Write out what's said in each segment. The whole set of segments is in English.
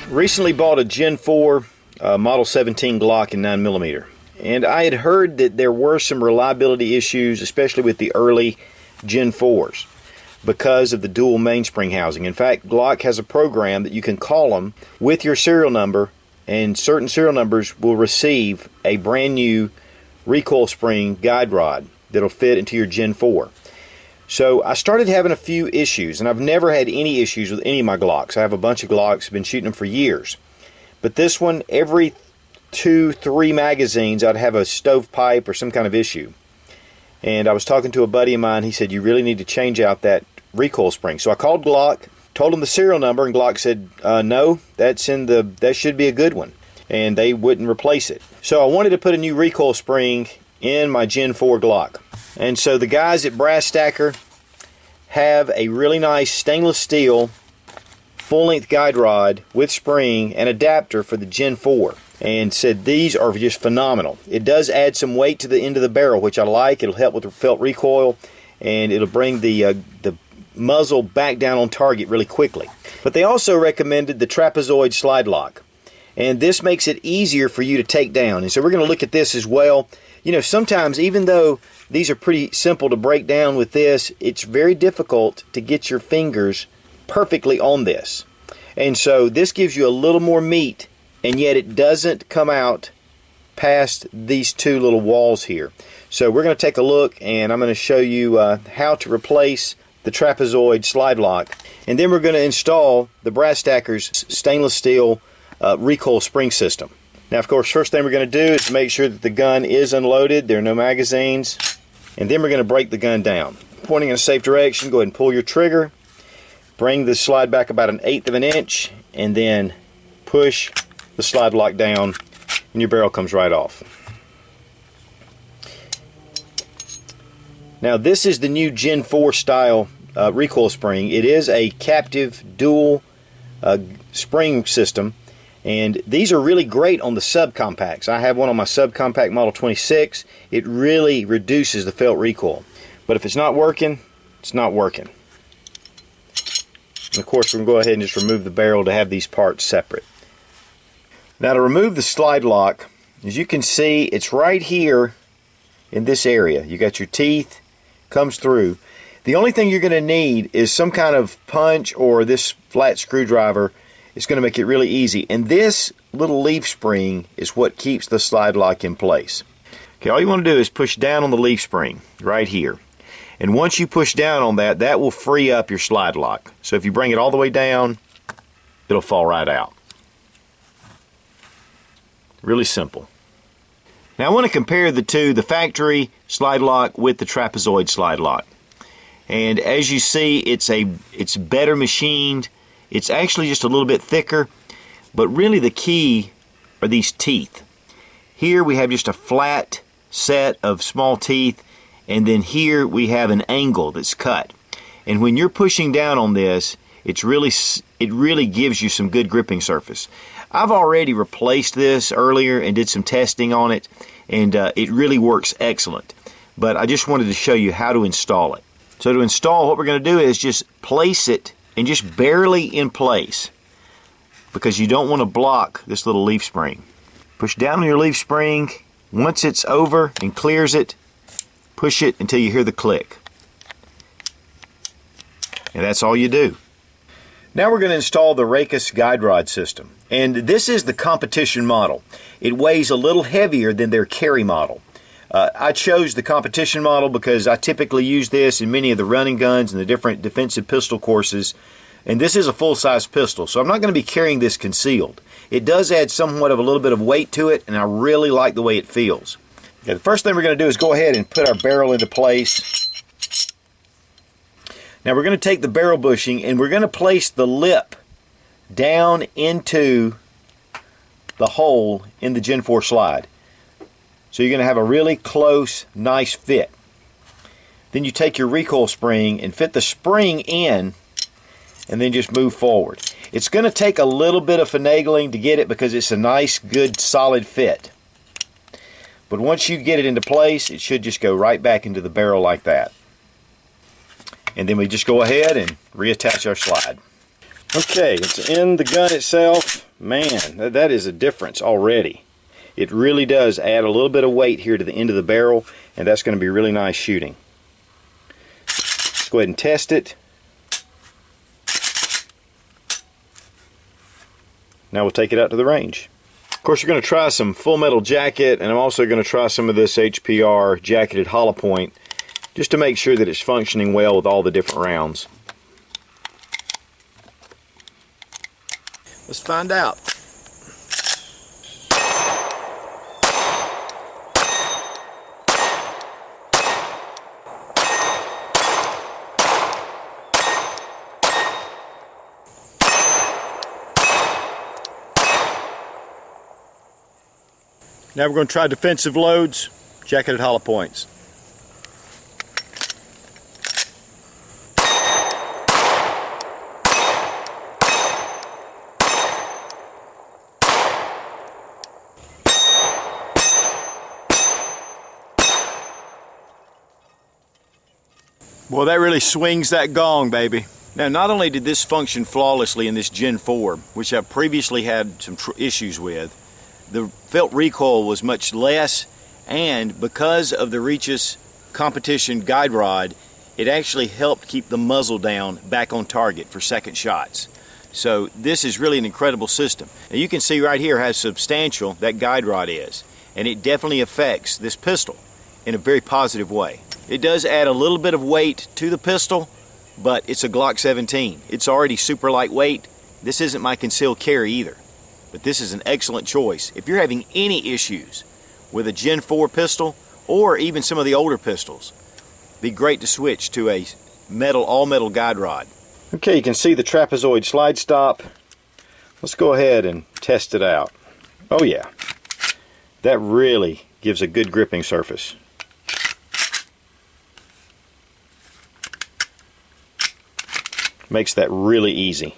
Recently bought a Gen 4 Model 17 Glock in 9mm, and I had heard that there were some reliability issues, especially with the early Gen 4s, because of the dual mainspring housing. In fact, Glock has a program that you can call them with your serial number, and certain serial numbers will receive a brand new recoil spring guide rod that'll fit into your Gen 4. So I started having a few issues, and I've never had any issues with any of my Glocks. I have a bunch of Glocks, I've been shooting them for years. But this one, every 2-3 magazines, I'd have a stovepipe or some kind of issue. And I was talking to a buddy of mine, he said, you really need to change out that recoil spring. So I called Glock, told him the serial number, and Glock said, no, that should be a good one. And they wouldn't replace it. So I wanted to put a new recoil spring in my Gen 4 Glock. And so the guys at Brass Stacker have a really nice stainless steel full-length guide rod with spring and adapter for the Gen 4, and said these are just phenomenal. It does add some weight to the end of the barrel, which I like. It'll help with the felt recoil, and it'll bring the muzzle back down on target really quickly. But they also recommended the Trapezoid Slide Lock, and this makes it easier for you to take down. And so we're going to look at this as well. You know, sometimes even though these are pretty simple to break down with this, it's very difficult to get your fingers perfectly on this. And so this gives you a little more meat, and yet it doesn't come out past these two little walls here. So we're going to take a look, and I'm going to show you how to replace the Trapezoid Slide Lock. And then we're going to install the Brass Stacker's stainless steel recoil spring system. Now, of course, first thing we're going to do is make sure that the gun is unloaded, there are no magazines, and then we're going to break the gun down. Pointing in a safe direction, go ahead and pull your trigger, bring the slide back about 1/8 of an inch, and then push the slide lock down, and your barrel comes right off. Now, this is the new Gen 4 style recoil spring. It is a captive dual spring system. And these are really great on the subcompacts. I have one on my subcompact Model 26. It really reduces the felt recoil. But if it's not working, it's not working. And of course, we're going to go ahead and just remove the barrel to have these parts separate. Now, to remove the slide lock, as you can see, it's right here in this area. You got your teeth, comes through. The only thing you're going to need is some kind of punch or this flat screwdriver. It's going to make it really easy. And this little leaf spring is what keeps the slide lock in place. Okay, all you want to do is push down on the leaf spring right here. And once you push down on that, that will free up your slide lock. So if you bring it all the way down, it'll fall right out. Really simple. Now I want to compare the two, the factory slide lock with the Trapezoid Slide Lock. And as you see, it's better machined. It's actually just a little bit thicker, but really the key are these teeth. Here we have just a flat set of small teeth, and then here we have an angle that's cut. And when you're pushing down on this, it really gives you some good gripping surface. I've already replaced this earlier and did some testing on it, and it really works excellent. But I just wanted to show you how to install it. So to install, what we're going to do is just place it and just barely in place, because you don't want to block this little leaf spring. Push down on your leaf spring. Once it's over and clears it, push it until you hear the click. And that's all you do. Now we're going to install the Rachis guide rod system. And this is the competition model. It weighs a little heavier than their carry model. I chose the competition model because I typically use this in many of the running guns and the different defensive pistol courses. And this is a full-size pistol, so I'm not going to be carrying this concealed. It does add somewhat of a little bit of weight to it, and I really like the way it feels. Okay, the first thing we're going to do is go ahead and put our barrel into place. Now we're going to take the barrel bushing, and we're going to place the lip down into the hole in the Gen 4 slide. So you're going to have a really close, nice fit. Then you take your recoil spring and fit the spring in, and then just move forward. It's going to take a little bit of finagling to get it because it's a nice, good, solid fit. But once you get it into place, it should just go right back into the barrel like that. And then we just go ahead and reattach our slide. Okay, it's in the gun itself. Man, that is a difference already. It really does add a little bit of weight here to the end of the barrel, and that's going to be really nice shooting. Let's go ahead and test it. Now we'll take it out to the range. Of course, you're going to try some Full Metal Jacket, and I'm also going to try some of this HPR jacketed hollow point, just to make sure that it's functioning well with all the different rounds. Let's find out. Now we're going to try defensive loads, jacketed hollow points. Boy, that really swings that gong, baby. Now, not only did this function flawlessly in this Gen 4, which I've previously had some issues with, the felt recoil was much less, and because of the Rachis competition guide rod, it actually helped keep the muzzle down back on target for second shots. So this is really an incredible system. Now you can see right here how substantial that guide rod is, and it definitely affects this pistol in a very positive way. It does add a little bit of weight to the pistol, but it's a Glock 17. It's already super lightweight. This isn't my concealed carry either, but this is an excellent choice. If you're having any issues with a Gen 4 pistol, or even some of the older pistols, it'd be great to switch to a metal, all-metal guide rod. Okay, you can see the trapezoid slide stop. Let's go ahead and test it out. Oh yeah, that really gives a good gripping surface. Makes that really easy.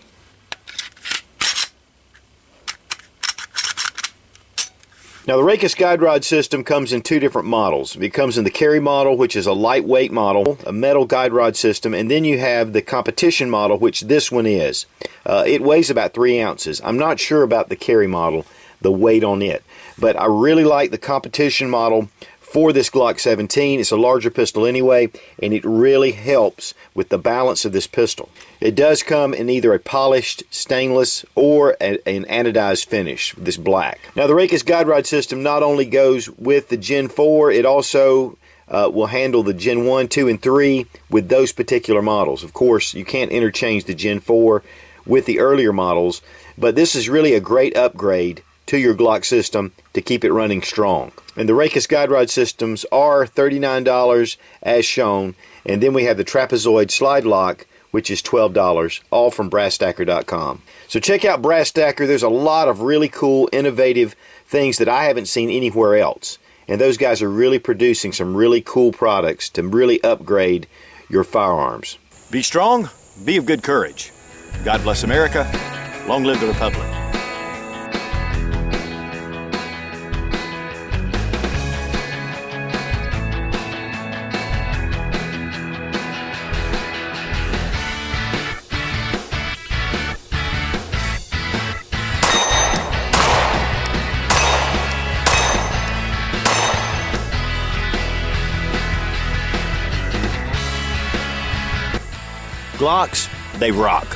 Now the Rachis guide rod system comes in two different models. It comes in the carry model, which is a lightweight model, a metal guide rod system, and then you have the competition model, which this one is. It weighs about 3 ounces. I'm not sure about the carry model, the weight on it, but I really like the competition model for this Glock 17. It's a larger pistol anyway, and it really helps with the balance of this pistol. It does come in either a polished stainless or an anodized finish, this black. Now the Rachis guide rod system not only goes with the Gen 4, it also will handle the Gen 1, 2, and 3 with those particular models. Of course, you can't interchange the Gen 4 with the earlier models, but this is really a great upgrade to your Glock system to keep it running strong. And the Rachis guide rod systems are $39 as shown, and then we have the Trapezoid Slide Lock, which is $12, all from brassstacker.com. So check out Brass Stacker. There's a lot of really cool, innovative things that I haven't seen anywhere else. And those guys are really producing some really cool products to really upgrade your firearms. Be strong, be of good courage. God bless America. Long live the Republic. Glocks, they rock.